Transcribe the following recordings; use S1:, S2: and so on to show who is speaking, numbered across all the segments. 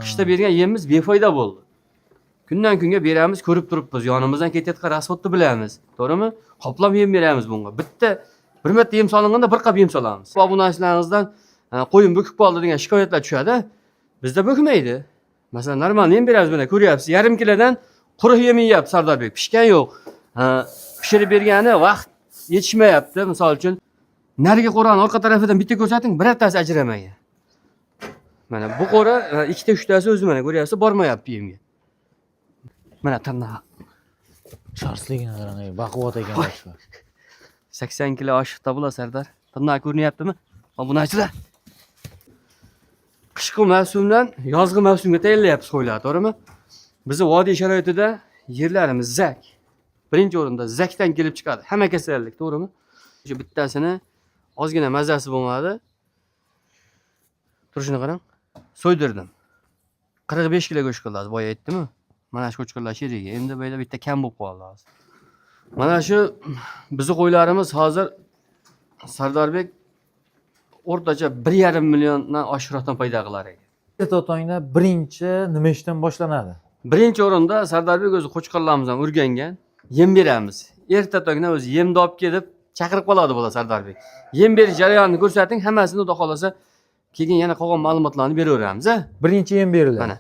S1: Qishda bergan yemimiz befoyda bo'ldi. Kundan kunga beramiz, ko'rib turibmiz. Yonimizdan ketayotgan rasxodni bilamiz. To'g'rimi? Qoplab yem beramiz bunga. Bitta bir marta yem solinganda bir qop yem solamiz. Obunachilaringizdan qo'yim bo'kib qoldi degan shikoyatlar tushadi. Bizda bo'kmaydi. Masalan, normal yem beramiz buni, ko'ryapsiz. Yarim kilodan quruq yem yeyapti Sardorbek. Pishgan yo'q. Pishirib bergani vaqt yetishmayapti. Misol uchun, narigi qo'rani orqa tarafidan bitta ko'rsating, birortasi ajramagan. Mana bu qo'ra ikkita uchtasi o'zi mana ko'ryapsiz, bormayapti yemga. Mana tirnoq.
S2: Charsligini qarang, baquvvat ekan boshqa.
S1: 80 kilo oshiqda bo'la Sardor. Tirnoq ko'rinyaptimi? Obunachilar. Qishki mavsumdan yozgi mavsumga tayyorlayapmiz qo'ylar, to'g'rimi? Bizi vodiy sharoitida yerlarimiz zak. Birinchi o'rinda zakdan kelib chiqadi. Hamma kasallik, to'g'rimi? Shu bittasini ozgina mazasi bo'lmadi. Turishini qarang. So'ydirdim. 45 kilo go'sht qiladi, boya aytdimi? Mana shu qo'chqorlar sheriga. Endi bo'yda bitta kam bo'lib qoldi hozir. Mana shu bizi qo'ylarimiz hozir Sardorbek o'rtacha 1,5 milliondan oshiqroqdan paydo qilar ekan.
S2: Totongda birinchi nima ishdan boshlanadi?
S1: Birinchi o'rinda Sardorbek o'zi qo'chqorlarimizdan o'rgangan, yem beramiz. Erta tongda o'zi yemni olib kelib chaqirib qoladi bo'la Sardorbek. Yem berish jarayonini ko'rsating, hammasini xudo xolasa keyin yana qolgan ma'lumotlarni beraveramiz, ha?
S2: Birinchi yem beriladi.
S1: Mana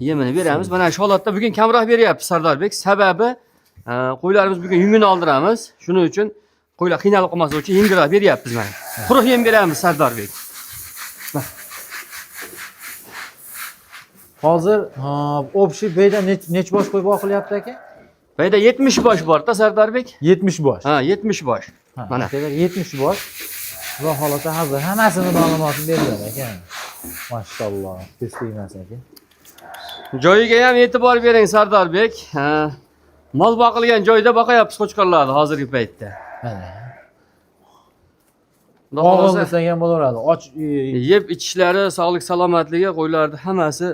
S1: yemini beramiz. Mana shu holatda bugun kamroq beryapti Sardorbek. Sababi qo'ylarimiz bugun yungini oldiramiz. Shuning uchun qo'ylar qiynalib qolmasin uchun yengilroq beryapmiz mana. Quruq yem beramiz Sardorbek.
S2: Hozir obshi beyda nech bosh qo'y boqilyapti aka?
S1: Beyda 70 bosh bor-da Sardorbek.
S2: 70 bosh.
S1: Ha, 70 bosh. Mana.
S2: 70 bosh. Xudo xolasa hozir hammasini ma'lumotini berdilar ekan. Mashalloh, teslimas aka.
S1: Joyiga ham e'tibor bering Sardorbek. Mol boqilgan joyda boqayapmiz qo'chqorlarni hozirgi paytda.
S2: Mana.
S1: Xudo
S2: Og'iz
S1: xolasa
S2: desak ham bo'laveradi. Och
S1: yeb ichishlari, sog'lik salomatligi qo'ylarni hammasi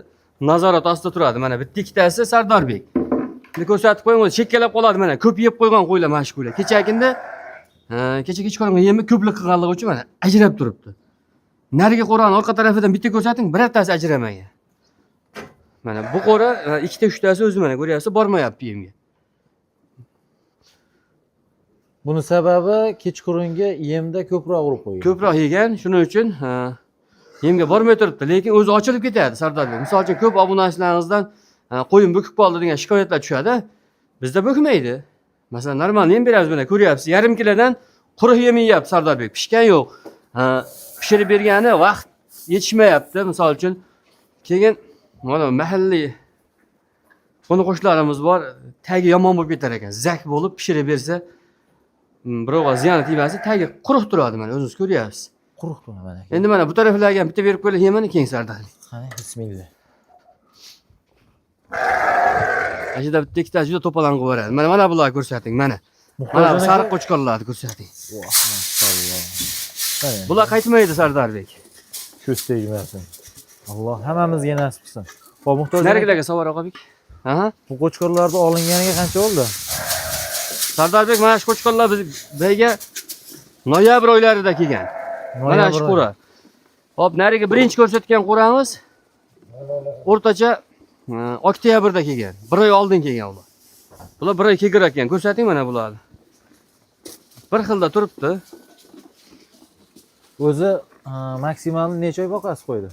S1: nazorat ostida turadi. Mana bitta ikkitasi Sardorbek. Endi ko'rsatib qo'ying, o'zi chekkalab qoladi mana. Ko'p yeb qo'ygan qo'ylar mana shu qo'ylar. Kechaginda kecha kechqurungi yemni ko'plik qilganligi uchun mana ajrab turibdi. Narigi qo'rani orqa tarafidan bitta ko'rsating, birortasi ajramagan. Mana bu qo'ra ikkita uchtasi o'zi mana ko'ryapsiz, bormayapti yemga.
S2: Buni sababi kechqurungi yemda ko'proq urib qo'ygan.
S1: Ko'proq yegan, shuning uchun yemga bormay turibdi, lekin o'zi ochilib ketadi Sardorbek. Misol uchun ko'p obunachilaringizdan qo'yim bo'kib qoldi degan shikoyatlar tushadi. Bizda bo'kmaydi. Masalan, normal yem beramiz buni, ko'ryapsiz. Yarim kilodan quruq yem yeyapti Sardorbek. Pishgan yo'q. Pishirib bergani vaqt yetishmayapti. Misol uchun keyin mana mahalliy qo'ni-qo'shnilarimiz bor, tagi yomon bo'lib ketar ekan. Zak bo'lib pishirib bersa, birovga ziyon tegmasa, tagi quruq turadi mana, o'zingiz ko'ryapsiz.
S2: Quruq turadi mana.
S1: Endi mana bu taraflarga ham bitta berib qo'ylar, yemini keyin Sardorbek.
S2: Qani, bismillah.
S1: Ashida bitta ikkita juda to'polon qilib beradi. Mana bularni ko'rsating, mana. Mana sariq qo'chqorlarni ko'rsating.
S2: Maşallah.
S1: Bular qaytmaydi Sardorbek.
S2: Ko'z tegmasin. Alloh hammamizga nasib qilsin. Xo'p, muhtoj.
S1: Narigilarga savol qo'ydik. Aha.
S2: Bu qo'chqorlarni olinganiga qancha bo'ldi?
S1: Sardorbek mana shu qo'chqorlar bizga noyabr oylarida kelgan. Mana shu qo'ra. Hop, narigi birinchi ko'rsatgan qo'ramiz o'rtacha oktyabrda kelgan. 1 oy oldin kelgan ular. Bular 1 oy kegirar ekan. Ko'rsating mana bularni. Bir xilda turibdi.
S2: O'zi maksimal necha oy boqasiz qo'ydi?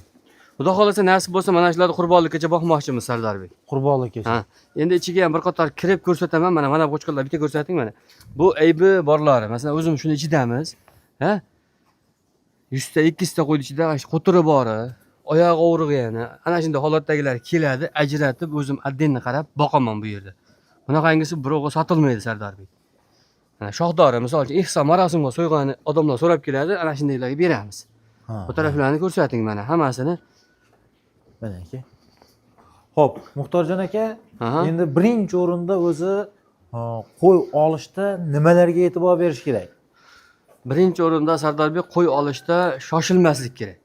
S1: Xudo xolasa nasib bo'lsa mana shularni qurbonlikkacha boqmoqchimiz Sardorbek.
S2: Qurbonlikkacha.
S1: Ha. Endi ichiga ham bir qator kirib ko'rsataman. Mana bu qo'chqorlar bitta ko'rsating mana. Bu aybi borlari. Masalan, o'zimiz shuni ichidamiz. Ha? 100 ta 200 ta qo'y ichida qo'tiri bori, oyoq og'rig'i yana. Ana shunday holatdagilar keladi, ajratib o'zim addenni qarab boqaman bu yerda. Bunaqangisi birovga sotilmaydi Sardorbek. Mana shoxdori, misol uchun ihson marosimga so'ygan odamlar so'rab keladi, ana shundaylarga beramiz. Bu taraflarni ko'rsating mana, hammasini.
S2: Mana aka. Xo'p, Muxtorjon aka, endi birinchi o'rinda o'zi qo'y olishda nimalarga e'tibor berish kerak?
S1: Birinchi o'rinda Sardorbek qo'y olishda shoshilmaslik kerak.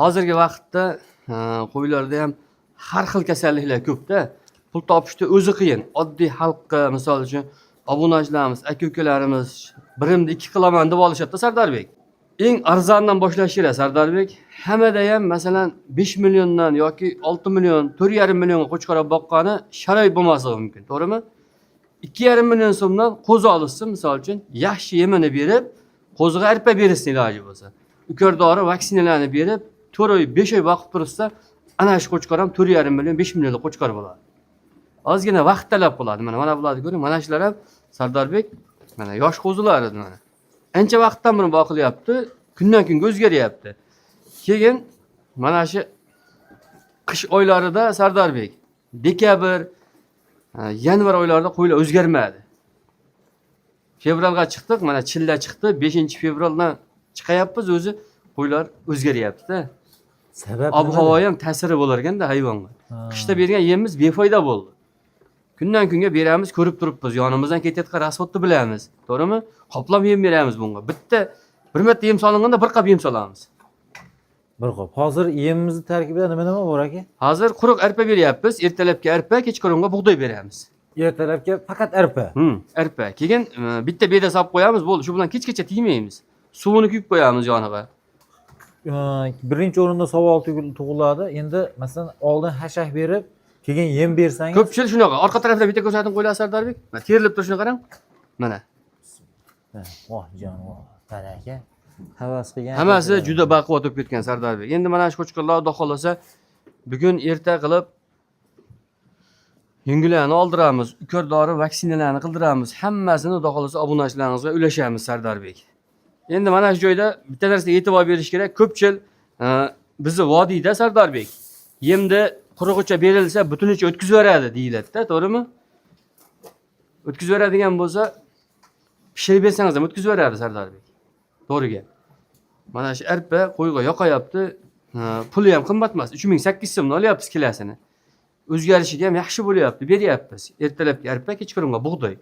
S1: Hozirgi vaqtda qo'ylarda ham har xil kasalliklar ko'p-da. Pul topishda o'zi qiyin. Oddiy xalqqa, misol uchun obunachilarimiz, aka-ukalarimiz birimda 2 qilaman deb olishadi Sardorbek. eng arzondan boshlash kerak Sardarbek. Hammada ham masalan 5 milliondan yoki 6 million, 4,5 millionga qo'chqor olib boqqani sharoit bo'lmasligi mumkin, to'g'rimi? 2,5 million so'mdan qo'zi olishsin, misol uchun, yaxshi yemini berib, qo'ziga arpa berishsin iloji bo'lsa. Ukordori vaksinalarni berib, 4 oy, 5 oy vaqt tursa, ana shu qo'chqor ham 4,5 million, 5 millionlik qo'chqor bo'ladi. Ozgina vaqt talab qiladi. Mana bularni ko'ring, mana shular ham Sardarbek, mana yosh qo'zilar edi mana. Ancha vaqtdan buni boqilyapti, kundan kunga o'zgaryapti. Keyin mana shu qish oylarida Sardarbek, dekabr, yanvar oylarida qo'ylar o'zgarmadi. Fevralga chiqdik, mana chilla chiqdi, 5-fevraldan chiqayapmiz, o'zi qo'ylar o'zgaryapti-da.
S2: Sabab
S1: Ob-havo ham ta'siri bo'lar ekanda hayvonga. Qishda bergan yemimiz befoyda bo'ldi. Kundan kunga beramiz, ko'rib turibmiz. Yonimizdan ketayotgan rasxodni bilamiz. To'g'rimi? Qoplab yem beramiz bunga. Bitta bir marta yem solinganda bir qop yem solamiz.
S2: Bir qop. Hozir yemimizning tarkibida nima bor aka?
S1: Hozir quruq arpa beryapmiz. Ertalabki arpa, kechqurunga bug'doy beramiz.
S2: Ertalabga faqat arpa.
S1: Arpa. Keyin bitta beda solib qo'yamiz, bo'ldi. Shu bilan kechgacha tegmaymiz. Suvini kuyib qo'yamiz yoniga.
S2: Birinchi o'rinda savol tug'iladi. Endi masalan oldin hashak berib, keyin yem bersangiz.
S1: Ko'pchilik shunaqa. Orqa tarafda bitta ko'rsatib qo'yiladi Sardarbek. Mana terilib turishini qarang. Mana.
S2: Voh jonivor. Baraka. Havas qilgan.
S1: Hammasi juda baquvvat bo'lib ketgan Sardarbek. Endi mana shu qo'chqorlar xudo xolasa bugun erta qilib yungilarni oldiramiz, ukordori vaksinalarni qildiramiz. Hammasini xudo xolasa obunachilaringizga ulashamiz Sardarbek. Endi mana shu joyda bitta narsaga e'tibor berish kerak. Ko'pchilik bizni vodiyda Sardarbek yemni qurug'icha berilsa butunicha o'tkazib beradi deyiladi-da, to'g'rimi? O'tkazib beradigan bo'lsa, pishirib bersangiz ham o'tkazib beradi Sardarbek. To'g'riga. Mana shu arpa qo'yga yoqayapti. Puli ham qimmat emas. 3800 so'mdan olyapmiz kilasini. O'zgarishiga ham yaxshi bo'lyapti, beryapmiz. Ertalabki arpa, kechqurunga bug'doy.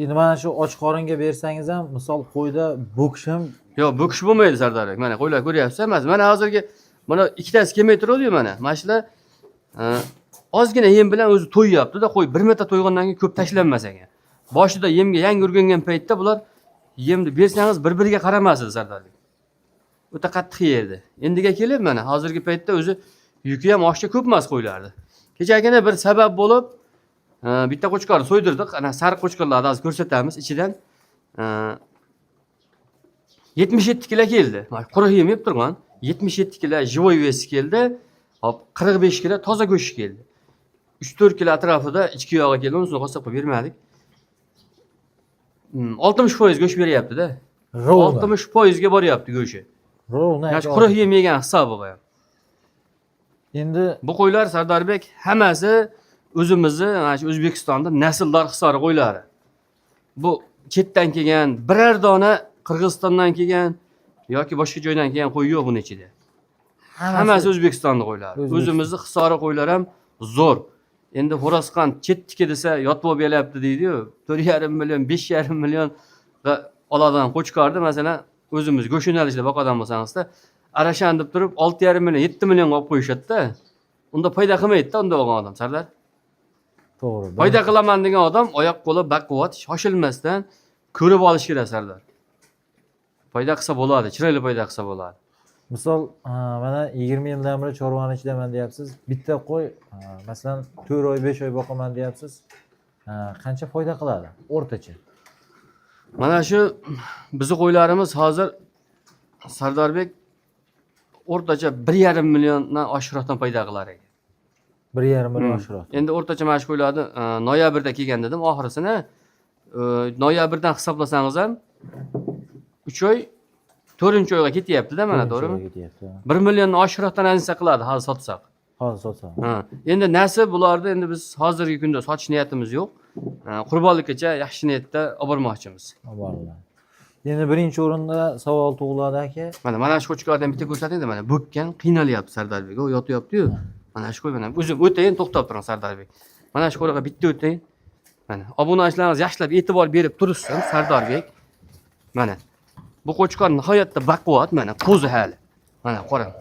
S2: Endi mana shu och qoringa bersangiz ham, misol qo'yda bo'kish ham
S1: Yo'q, bo'kish bo'lmaydi Sardarbek. Mana qo'ylar ko'ryapsiz emas. Mana hozirgi mana ikkitasi kelmay turadi-yu mana. Mana shular ozgina yem bilan o'zi to'yyapti-da, qo'y bir marta to'ygandan keyin ko'p tashlanmas ekan. Boshida yemga yangi o'rgangan paytda bular yemni bersangiz bir-biriga qaramas edi Sardarbek. O'ta qattiq yerdi. Endiga kelib mana hozirgi paytda o'zi yuki ham oshcha ko'p emas qo'ylardi. Kechagina bir sabab bo'lib bitta qo'chqorni so'ydirdik. Ana sariq qo'chqorlarni hozir ko'rsatamiz. Ichidan 77 kilo keldi. Mana quruq yem yeb turgan 77 kilo живой vesi keldi. Hop 45 kilo toza go'sht keldi. 3-4 kilo atrofida ichki yog'i keldi. Unisini qosib qo'yib bermadik. 60% go'sht beryapti-da. 60% ga boryapti go'shi.
S2: Rovna.
S1: Yo'q, quruq yem yegan hisobi bu ham.
S2: Endi
S1: bu qo'ylar Sardarbek hammasi o'zimizni, mana shu O'zbekistonda nasldor hisori qo'ylari. Bu chetdan kelgan biror dona Qirg'izistondan kelgan yoki boshqa joydan kelgan qo'y yo'q buning ichida. Hammasi O'zbekistonning qo'ylari. O'zimizni hisori qo'ylar ham zo'r. Endi Xo'rozqon chetniki desa yotib olib kelyapti deydi-yu. 4,5 million, 5,5 million oladigan qo'chqorni masalan o'zimiz go'sht yo'nalishida boqadan bo'lsangizda arashan deb turib 6,5 million, 7 million olib qo'yishadi-da. Unda foyda qilmaydi-da unda olgan odam, Sardar.
S2: to'g'ri.
S1: Foyda qilaman degan odam oyoq qo'li baquvvat, shoshilmasdan ko'rib olish kerak Sardar. Foyda qilsa bo'ladi, chiroyli foyda qilsa bo'ladi.
S2: Misol mana 20 yildan beri chorvani ichidaman deyapsiz. Bitta qo'y masalan 4 oy, 5 oy boqaman deyapsiz. Qancha foyda qiladi o'rtacha?
S1: Mana shu bizi qo'ylarimiz hozir Sardarbek o'rtacha 1,5 milliondan oshiqroqdan foyda qilar ekan.
S2: 1,5 million oshiqroq.
S1: Endi o'rtacha mana shu qo'ylarni noyabrda kelgan dedim, oxirisini noyabrdan hisoblasangiz ham 3 oy 4-oyga ketyapti-da mana, to'g'rimi? 1 milliondan oshiqroqdan anisa qiladi hozir sotsak.
S2: Hozir sotsam.
S1: Endi nasib bularni endi biz hozirgi kunda sotish niyatimiz yo'q. Qurbonlikkacha yaxshi niyatda olib bormoqchimiz.
S2: Alloh. Endi birinchi o'rinda savol tug'iladi aka.
S1: Mana shu qo'chqordan bitta ko'rsating-da, mana bo'kkan, qiynalyapti Sardarbek. O yotyapti-yu. Mana shu qo'y mana o'zim o'tayin, to'xtab turing Sardarbek. Mana shu qo'yga bitta o'tayin. Mana obunachilarimiz yaxshilab e'tibor berib tursin Sardarbek. Mana bu qo'chqor nihoyatda baquvvat, mana qo'zi hali. Mana qarang.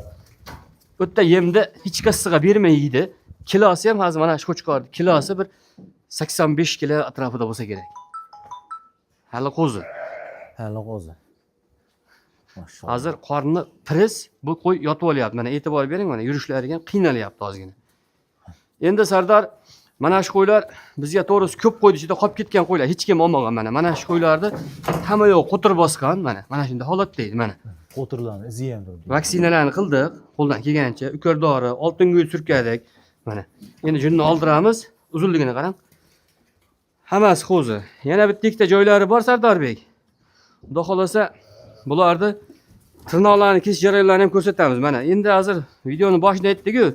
S1: O'tda yemni hech qassiga bermay yeydi. Kilosi ham hozir mana shu qo'chqor kilosi bir 85 kilo atrofida bo'lsa kerak. Hali qo'zi.
S2: Hali qo'zi. Maşallah.
S1: Hozir qorni piris, bu qo'y yotib olyapti. Mana e'tibor bering, mana yurishlariga qiynalyapti ozgina. Endi Sardor, mana shu qo'ylar bizga to'g'risi ko'p qo'ydi ichida qolib ketgan qo'ylar, hech kim olmagan mana. Mana shu qo'ylarni hamma yo'q qo'tir bosgan, mana shunday holatda edi mana.
S2: Qo'tirlarni izi ham turdi.
S1: Vaksinalarni qildik, qo'ldan kelgancha, ukordori, oltin gul surkadik. Mana. Endi junni oldiramiz, uzunligini qarang. Hammasi qo'zi. Yana bitta ikkita joylari bor Sardorbek. Xudo xolasa bularni tirnoqlarni kesish jarayonlarini ham ko'rsatamiz. Mana endi hozir videoni boshida aytdik-ku.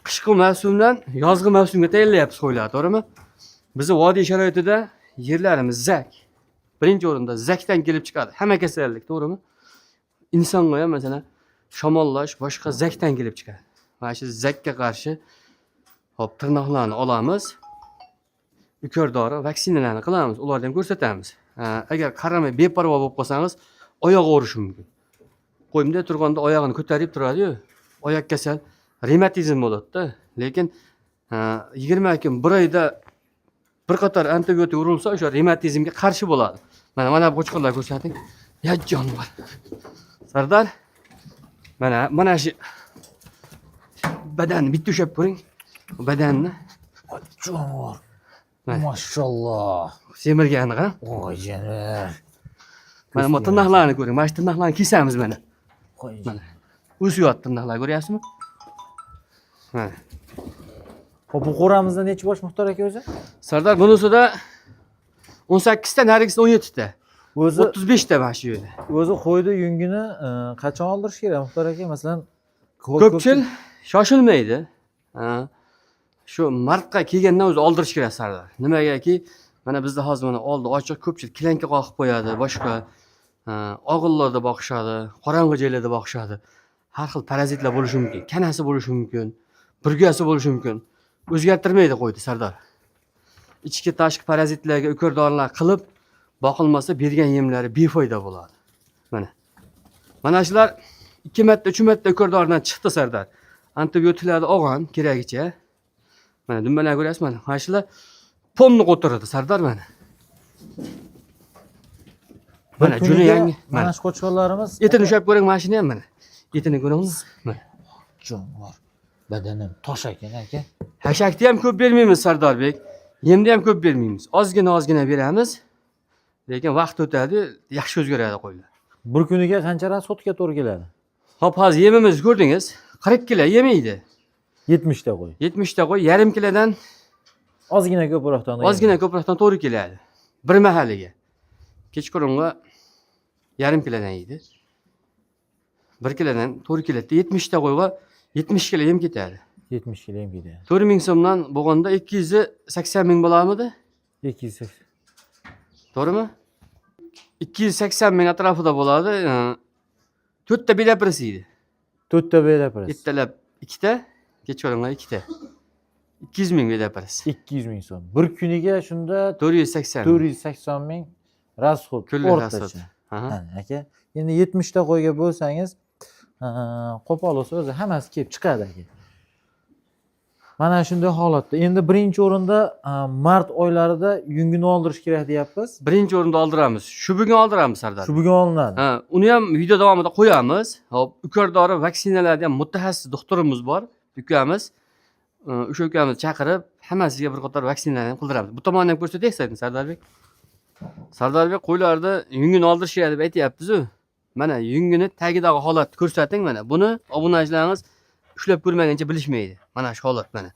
S1: Qishki mavsumdan yozgi mavsumga tayyorlayapmiz qo'ylar, to'g'rimi? Bizi vodiy sharoitida yerlarimiz zak. Birinchi o'rinda zakdan kelib chiqadi. Hamma kasallik, to'g'rimi? Insonga ham masalan shamollash boshqa zakdan kelib chiqadi. Mana shu zakka qarshi hop tirnoqlarni olamiz. Ukordori, vaksinalarni qilamiz, ularni ham ko'rsatamiz. Agar qaramay beparvo bo'lib qolsangiz, oyoq og'rishi mumkin. Qo'ymda turganda oyog'ini ko'tarib turadi-yu, oyoq kasal, revmatizm bo'ladi-da. Lekin 20 kun, 1 oyda bir qator antibiotik urilsa, o'sha revmatizmga qarshi bo'ladi. Mana bu qo'chqorlar ko'rsating. Ya jonivor. Sardor, mana shu badanni bitta ushlab ko'ring. Badanni.
S2: Jonivor. Maşallah.
S1: Semirgani qarang.
S2: Voy janor.
S1: Mana bu tirnoqlarni ko'ring. Mana shu tirnoqlarni kesamiz mana.
S2: Voy
S1: Mana. O'syapti tirnoqlar, ko'ryapsizmi? Mana.
S2: Hop, bu qo'ramizda necha bosh Muxtor aka o'zi?
S1: Sardor, bunisida 18 ta, narigisida 17 ta.
S2: O'zi
S1: 35 ta mana shu yerda.
S2: o'zi qo'ydi yungini qachon oldirish kerak Muxtor aka? Masalan,
S1: Ko'pchil shoshilmaydi. Shu martga kelgandan o'zi oldirish kerak Sardor. Nimagaki, mana bizda hozir mana oldi ochiq ko'pchilik kilanka qoqib qo'yadi, boshqa og'illarda boqishadi, qorong'i joylarda boqishadi. Har xil parazitlar bo'lishi mumkin, kanasi bo'lishi mumkin, burgasi bo'lishi mumkin. O'zgartirmaydi qo'ydi Sardor. Ichki tashqi parazitlarga ukordorlar qilib boqilmasa bergan yemlari befoyda bo'ladi. Mana shular 2 marta, 3 marta ukordordan chiqdi Sardor. Antibiotiklarni olgan keragicha. Mana dumbalar ko'ryapsiz mana. Mana shular pomni qo'tiradi Sardor mana. Mana juni yangi.
S2: Mana shu qo'chqorlarimiz
S1: Etini ushlab ko'ring, mana shuni ham mana. Etini ko'ringmi? Mana.
S2: jonivor. Badanim tosh ekan aka.
S1: Hashakni ham ko'p bermaymiz Sardorbek. Yemni ham ko'p bermaymiz. Ozgina beramiz. Lekin vaqt o'tadi, yaxshi o'zgaradi qo'ylar.
S2: Bir kuniga qancha rasxodga to'g'ri keladi?
S1: Hop, hozir yemimizni ko'rdingiz. 40 kilo yemaydi.
S2: 70 ta qo'y.
S1: 70 ta qo'y, yarim kilodan
S2: Ozgina ko'proqdan.
S1: ko'proqdan to'g'ri keladi. Bir mahaliga. Kechqurunga yarim kilodan yeydi. 1 kilodan to'g'ri keladi. 70 ta qo'yga 70 kilo yem ketadi.
S2: 70 kilo yem ketadi.
S1: 4000 so'mdan bo'lganda 280 ming bo'larmidi?
S2: 280.
S1: To'g'rimi? 280 ming atrofida bo'ladi. 4 ta belapirisi edi.
S2: 4 ta belapirisi.
S1: Ertalab 2 ta, kechqurunga 2 ta. 200 ming belapirisi.
S2: 200 ming so'm. Bir kuniga shunda
S1: 480.
S2: 480 ming rasxod o'rtacha. Aka, endi 70 ta qo'yga bo'lsangiz, qo'pol bo'lsa o'zi hammasi kelib chiqadi aka. Mana shunday holatda. Endi birinchi o'rinda mart oylarida yungini oldirish kerak deyapmiz.
S1: Birinchi o'rinda oldiramiz. Shu bugun oldiramiz Sardor.
S2: Shu bugun olinadi.
S1: Uni ham video davomida qo'yamiz. Hop, ukordori vaksinalarda ham mutaxassis doktorimiz bor, ukamiz. O'sha ukamizni chaqirib, hammasiga bir qator vaksinalarni ham qildiramiz. Bu tomonni ham ko'rsataylik Sardorbek. Sardorbek qo'ylarni yungini oldirish kerak deb aytyapsiz-ku. Mana yungini tagidagi holatni ko'rsating mana. Buni obunachilarimiz ushlab ko'rmaguncha bilishmaydi. Mana shu holat mana.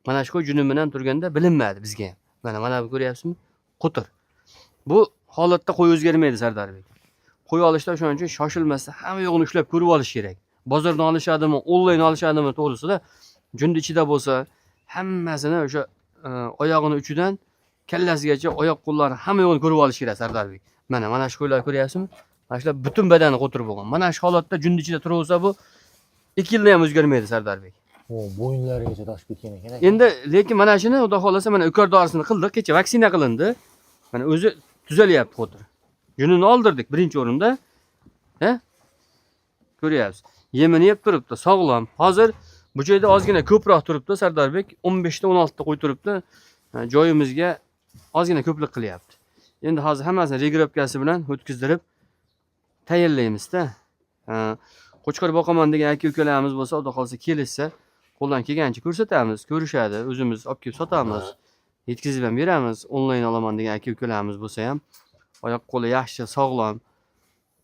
S1: Mana shu qo'y juni bilan turganda bilinmadi bizga ham. Mana bu ko'ryapsizmi? Qo'tir. Bu holatda qo'y o'zgarmaydi Sardorbek. Qo'y olishda shuning uchun shoshilmasdan hamma yo'g'ini ushlab ko'rib olish kerak. Bozordan olishadimi, onlayn olishadimi to'g'risida junda ichida bo'lsa, hammasini o'sha oyog'ini uchidan kallasigacha oyoq qo'llarini hamma yo'g'ini ko'rib olish kerak Sardorbek. Mana shu qo'ylarni ko'ryapsizmi? Mana shular butun badani qo'tirib bo'lgan. Mana shu holatda junda ichida turaversa bu 2 yilda ham o'zgarmaydi Sardorbek.
S2: Bo'yinlarigacha toshib ketgan ekan.
S1: Endi lekin mana shuni xudo xolasa mana ukordorisini qildik, kecha vaksina qilindi. Mana o'zi tuzalyapti qo'tir. Junini oldirdik birinchi o'rinda. Ko'ryapsiz. Yemini yeb turibdi, sog'lom. Hozir bu joyda ozgina ko'proq turibdi Sardorbek, 15 ta 16 ta qo'y turibdi. Joyimizga ozgina ko'plik qilyapti. Endi hozir hammasini regirovkasi bilan o'tkazdirib tayyorlaymiz-da. Qo'chqor boqaman degan aka-ukalarimiz bo'lsa, xudo xolsa kelishsa, qo'ldan kelgancha ko'rsatamiz, ko'rishadi, o'zimiz olib kelib sotamiz, yetkazib ham beramiz. Onlayn olaman degan aka-ukalarimiz bo'lsa ham, oyoq qo'li yaxshi, sog'lom,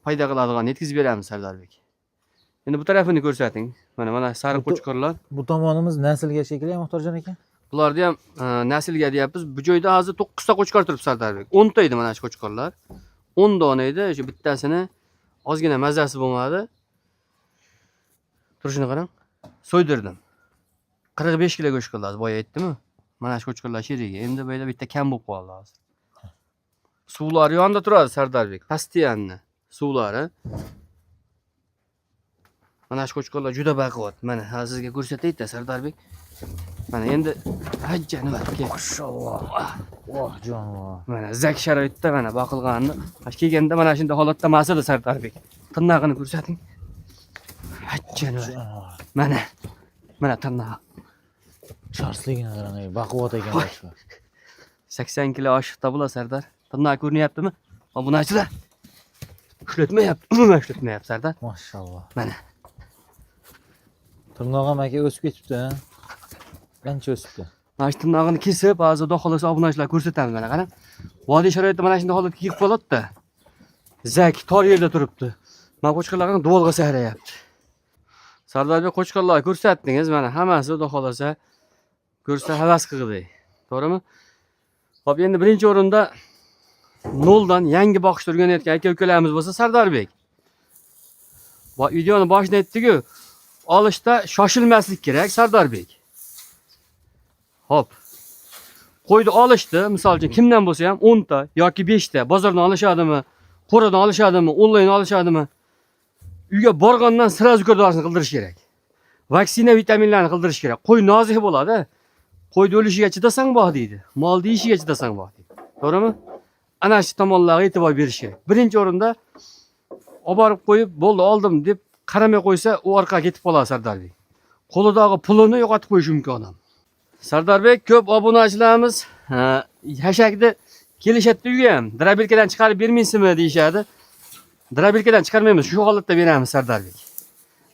S1: foyda qiladigan yetkazib beramiz Sardarbek. Endi bu tarafini ko'rsating. Mana sariq qo'chqorlar.
S2: Bu tomonimiz naslga shekilli Muxtorjon aka.
S1: Bularni ham naslga deyapmiz. Bu joyda hozir 9 ta qo'chqor turibdi Sardarbek. 10 ta edi mana shu qo'chqorlar. 10 dona edi. Shu bittasini ozgina mazasi bo'lmadi. Turishini qarang. So'ydirdim. 45 kilo go'sht qiladi, boya aytdimi? Mana shu qo'chqorlar sherigi. Endi bu yerda bitta kam bo'lib qoldi hozir. Suvlari yonda turadi Sardarbek. Pastiyanni suvlari. Mana shu qo'chqorlar juda baquvvat. Mana hozir sizga ko'rsatayda Sardarbek. Mana endi hajja nima aka.
S2: Mashalloh. Voh jonivor.
S1: Mana zak sharoitda mana boqilganni. Kelganda mana shunday holatda masada Sardarbek. Tirnog'ini ko'rsating. Hajja nima. Mana tirnog'i.
S2: Charsligini qarang, baquvvat ekan boshqa.
S1: 80 kilo oshiqda bo'lar Sardar. Tirnoq ko'rinyaptimi? Mana bunachilar. Ushlatmayapti, umuman ushlatmayapti Sardar.
S2: Mashalloh.
S1: Mana.
S2: Tirnog'im aka o'sib ketibdi. Qancha o'sibdi?
S1: Mana shu tirnog'ini kesib, hozir xudo xolasa obunachilar ko'rsatamiz mana qarang. Vodiy sharoitida mana shunday holatga kelib qoladi-da. Zak tor yerda turibdi. Mana qo'chqorlarni duvolga sayrayapti. Sardarbek qo'chqorlarni ko'rsatdingiz, mana hammasi xudo xolasa ko'rsa havas qildi. To'g'rimi? Xo'p, endi birinchi o'rinda noldan yangi boqishni o'rganayotgan aka-ukalarimiz bo'lsa Sardarbek. Bu videoni boshida aytdik-ku, olishda shoshilmaslik kerak Sardarbek. Hop. Qo'yni olishdi, misol uchun kimdan bo'lsa ham 10 ta yoki 5 ta bozordan olishadimi, qo'radan olishadimi, onlayn olishadimi? Uyga borgandan sirazu ko'rdorini qildirish kerak. Vaksina vitaminlarni qildirish kerak. Qo'y nozik bo'ladi. Qo'yni o'lishiga chidasang bor deydi. Mol deyishiga chidasang bor deydi. To'g'rimi? Ana shu tomonlarga e'tibor berish kerak. Birinchi o'rinda olib borib qo'yib, bo'ldi oldim deb qaramay qo'ysa, u orqaga ketib qoladi Sardarbek. Qo'lidagi pulini yo'qotib qo'yishi mumkin odam. Sardarbek ko'p obunachilarimiz hashakni kelishadi uyga ham. Drabelkadan chiqarib bermaysizmi deyshadi. Drabelkadan chiqarmaymiz, shu holatda beramiz Sardarbek.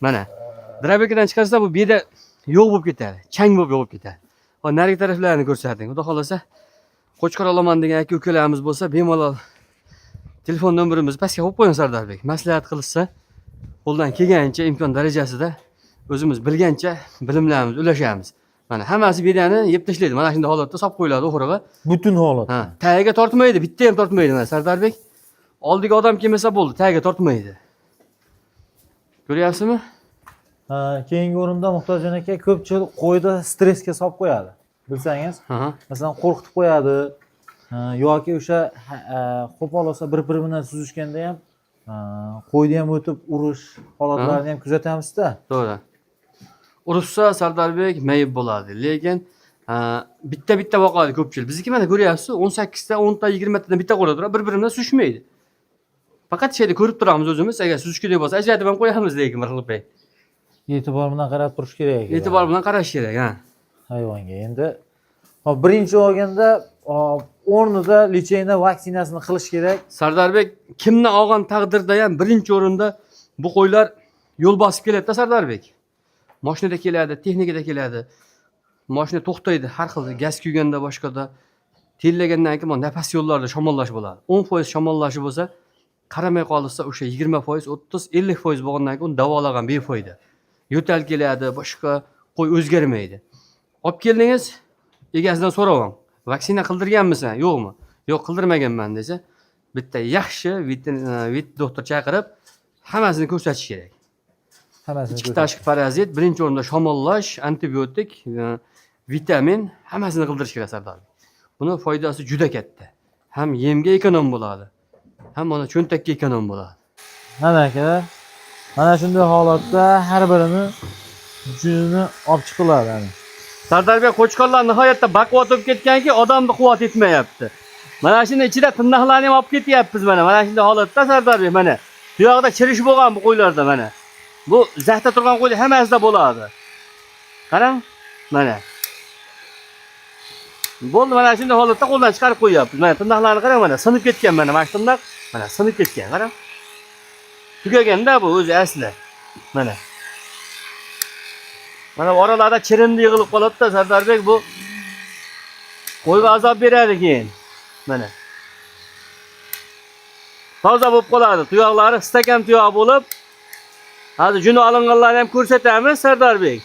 S1: Mana. Drabelkadan chiqarsa bu beda yo'q bo'lib ketadi, chang bo'lib yo'q bo'lib ketadi. Hop, narigi taraflarni ko'rsating. Xudo xolasa qo'chqor olaman degan aka-ukalarimiz bo'lsa, bemalol telefon nomerimiz pastga qo'yib qo'ying Sardarbek. Maslahat qilsa, qo'ldan kelgancha imkon darajasida o'zimiz bilgancha bilimlarimizni ulashamiz. Mana hammasi bedani yeb tashlaydi. Mana shunday holatda solib qo'yiladi o'xiriga.
S2: Butun holat.
S1: Ha, tagiga tortmaydi, bitta ham tortmaydi mana Sardarbek. Oldiga odam kelmasa bo'ldi, tagiga tortmaydi. Ko'ryapsizmi?
S2: Ha, keyingi o'rinda Muxtorjon aka ko'pchilik qo'yda stressga solib qo'yadi. Bilsangiz, masalan qo'rqitib qo'yadi yoki o'sha qo'pol olsa bir-biri bilan suzishganda ham qo'yni ham o'tib urish holatlarini ham kuzatamizda.
S1: To'g'ri. Urushsa Sardarbek mayib bo'ladi, lekin bitta boqadi ko'pchilik. Bizniki mana ko'ryapsiz, 18 ta, 10 ta, 20 tadan bitta qo'yadi, bir-biri bilan suzishmaydi. Faqat şeyda ko'rib turamiz o'zimiz, agar suzishki deb bo'lsa, ajratib ham qo'yamiz lekin bir xil pay.
S2: E'tibor bilan qarab turish kerak.
S1: E'tibor bilan qarash kerak, ha.
S2: Hayvonga. Endi hop birinchi olganda o'rnida licheyna vaksinasini qilish kerak.
S1: Sardarbek kimni olgan taqdirda ham birinchi o'rinda bu qo'ylar yo'l bosib keladi-da Sardarbek. Mashinada keladi, texnikada keladi. Mashina to'xtaydi, har xil gaz kuyganda boshqada tellagandan keyin nafas yo'llarida shamollash bo'ladi. 10% shamollashi bo'lsa, qaramay qolsa o'sha 20%, 30, 50% bo'lgandan keyin davolagan befoyda. Yo'tal keladi, boshqa qo'y o'zgarmaydi. Olib keldingiz, egasidan so'rayman. Vaksina qildirganmisan, yo'qmi? Yo'q, qildirmaganman desa, bitta yaxshi vet doktor chaqirib, hammasini ko'rsatish kerak.
S2: Hammasini.
S1: Ikki tashqi parazit, birinchi o'rinda shamollash, antibiotik, vitamin hammasini qildirish kerak Sardor. Buni foydasi juda katta. Ham yemga ekonom bo'ladi, ham mana cho'ntakka ekonom bo'ladi.
S2: Mana aka, mana shunday holatda har birini uchini olib chiqiladi.
S1: Sardarbek qo'chqorlar nihoyatda baquvvat bo'lib ketganki, odamni quvvat etmayapti. Mana shuni ichida tirnoqlarni ham olib ketyapmiz mana. Mana shunday holatda Sardarbek mana. Bu yoqda chirish bo'lgan bu qo'ylarda mana. Bu zaxda turgan qo'ylar hammasida bo'ladi. Qarang, mana. Bo'ldi, mana shunday holatda qo'ldan chiqarib qo'yapmiz. Mana tirnoqlarni qarang mana, sinib ketgan mana, mana tirnoq, mana sinib ketgan, qarang. Tugaganda bu o'zi asli. Mana. Mana oralarda chirindi yig'ilib qoladi-da Sardarbek bu qo'yga azob beradi keyin. Mana. Toza bo'lib qoladi. Tuyoqlari stakan tuyoq bo'lib, hozir juni olinganlarni ham ko'rsatamiz Sardarbek.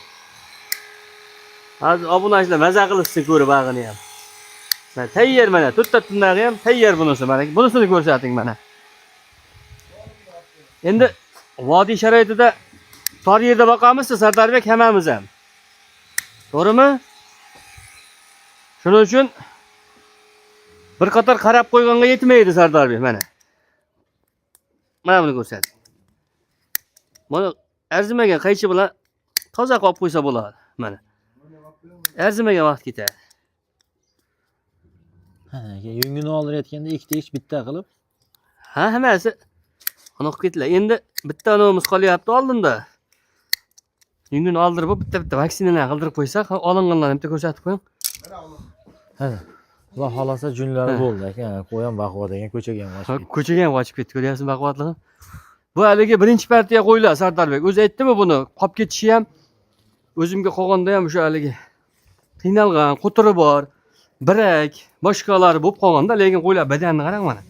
S1: Hozir obunachilar maza qilishsin ko'rib bag'ini ham. Mana tayyor mana, to'rtta tundagi ham tayyor bunisi mana. Bunisini ko'rsating mana. Endi vodiy sharoitida tor yerda boqamiz Sardarbek hammamiz ham. To'g'rimi? Shuning uchun bir qator qarab qo'yganga yetmaydi Sardarbek mana. Mana buni ko'rsating. Mana arzimagan qaychi bilan toza qolib qo'ysa bo'ladi. Mana. Arzimagan vaqt ketadi.
S2: Ha, yungini oldirayotganda ikkita ish bitta qilib.
S1: Ha, hammasi aniq ketdilar. Endi bitta anavimiz qolyapti oldinda. Yungini oldirib bitta vaksinalarni qildirib qo'ysak, olinganlarni bitta ko'rsatib qo'ying.
S2: Ha. Xudo xolasa junlari bo'ldi aka. Qo'yam baquvvat ekan, ko'chaga ham qochib ketdi.
S1: Ko'chaga ham qochib ketdi, ko'ryapsizmi baquvvatligini? Bu haligi birinchi partiya qo'ylar Sardarbek. O'zi aytdimi buni? Qolib ketishi ham o'zimga qolganda ham o'sha haligi qiynalgan, quturi bor, birak, boshqalari bo'lib qolganda, lekin qo'ylar badanini qarang mana.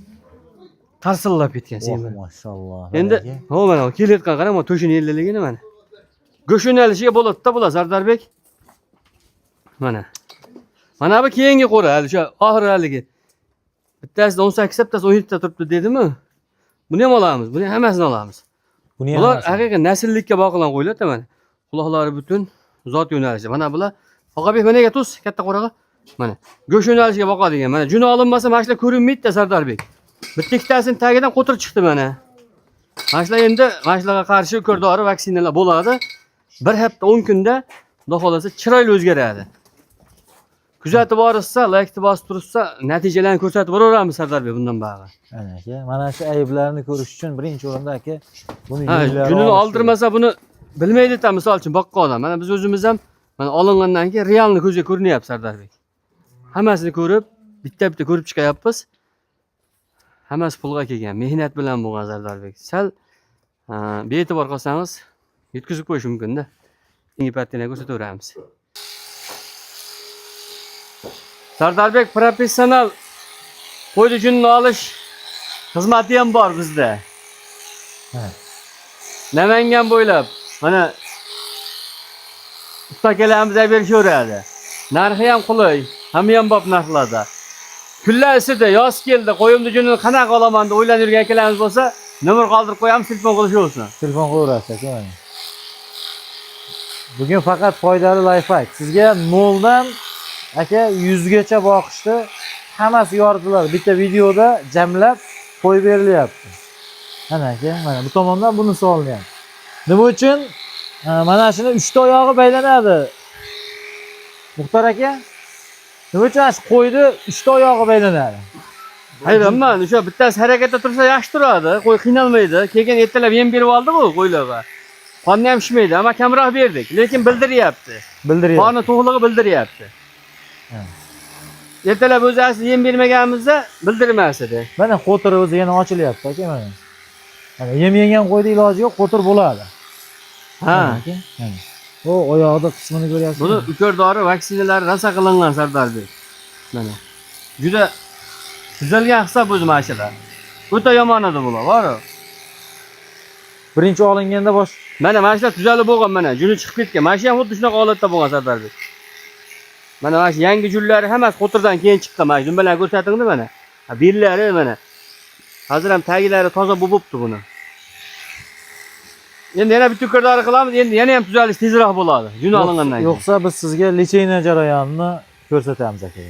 S1: Tarsillab ketgan sen.
S2: Mashalloh.
S1: Endi mana kelayotgan qarang, mana to'shini yellaligini mana. Go'shin olishiga bo'ladi-da bular Sardarbek. Mana. Mana bu keyingi qo'ra, o'sha oxiri haligi. Bittasida 18 ta, bittasi 17 ta turibdi dedimi? Buni ham olamiz, buni hammasini olamiz. Bular haqiqiy nasllikka boqilan qo'ylar-da mana. Quloqlari butun zot yo'nalishi. Mana bular Oqabek managa tuz, katta qo'raga. Mana. Go'sht yo'nalishiga boqadigan. Mana juni olinmasa mana shular ko'rinmaydi-da Sardarbek. Bitta ikkitasining tagidan qo'tir chiqdi mana. Mana shular endi mana shularga qarshi ko'rdori vaksinalar bo'ladi. Bir hafta 10 kunda xudo xolasa chiroyli o'zgaradi. Kuzatib borsa, like bosib tursa, natijalarni ko'rsatib boraveramiz Sardarbek bundan bog'i.
S2: Ana aka, mana shu ayblarni ko'rish uchun birinchi o'rinda aka buni
S1: junini oldirmasa buni bilmaydi-da, misol uchun boqqan odam. Mana biz o'zimiz ham mana olingandan keyin realni ko'zga ko'rinyapti Sardarbek. Hammasini ko'rib, bitta-bitta ko'rib chiqyapmiz. Hammasi pulga kelgan, mehnat bilan bo'lgan Sardarbek. Sal bee'tibor qolsangiz, yetkazib qo'yish mumkin-da. Keyingi partiyani ko'rsataveramiz. Sardarbek professional qo'ydi junni olish xizmati ham bor bizda. Namangan bo'ylab mana usta akalarimiz berishaveradi. Narxi ham qulay, hamma ham bop narxlarda. Kunlar isida, yoz keldi, qo'yimni junni qanaqa olaman deb o'ylanib yurgan akalarimiz bo'lsa, nomer qoldirib qo'yamiz, telefon qilishaversin.
S2: Telefon qilaverasiz aka. Bugun faqat foydali lifehack. Sizga 0 dan aka 100 gacha boqishdi. Hammasi yoritilar. Bitta videoda jamlab qo'yib berilyapti. Mana aka, mana bu tomondan bunisi olinyapti. Nima uchun? Mana shuni 3 ta oyog'i baylanadi. Muxtor aka, nima uchun shu qo'ydi 3 ta oyog'i baylanadi?
S1: Hayronman, o'sha bittasi harakatda tursa yaxshi turadi, qo'y qiynalmaydi. Keyin ertalab yem berib oldik-ku qo'ylarga. Qonni ham ishmaydi, ammo kamroq berdik, lekin bildiryapti. Qonni to'g'lig'i bildiryapti. Ertalab o'zi asli yem bermaganimizda bildirmas edi.
S2: Mana qo'tir o'zi yana ochilyapti aka mana. Mana yem yegan qo'yda iloji yo'q, qo'tir bo'ladi.
S1: Ha.
S2: O oyog'ida qismini ko'ryapsiz.
S1: Buni ukordori vaksinalari rosa qilingan Sardarbek. Mana. Juda tuzalgan hisob o'zi mashalar. O'ta yomon edi bular, bor-ku.
S2: Birinchi olinganda
S1: mana shular tuzalib bo'lgan mana, juni chiqib ketgan. Mana shu ham xuddi shunaqa holatda bo'lgan Sardarbek. Mana shu yangi junlari hammasi qo'tirdan keyin chiqqan. Mana jun bilan ko'rsatingda mana. Bellari mana. Hozir ham tagilari toza bo'libdi buni. Endi yana bitta ukordori qilamiz. Endi yana ham tuzalish tezroq bo'ladi. Jun olingandan keyin.
S2: Yo'qsa biz sizga lecheniya jarayonini ko'rsatamiz aka.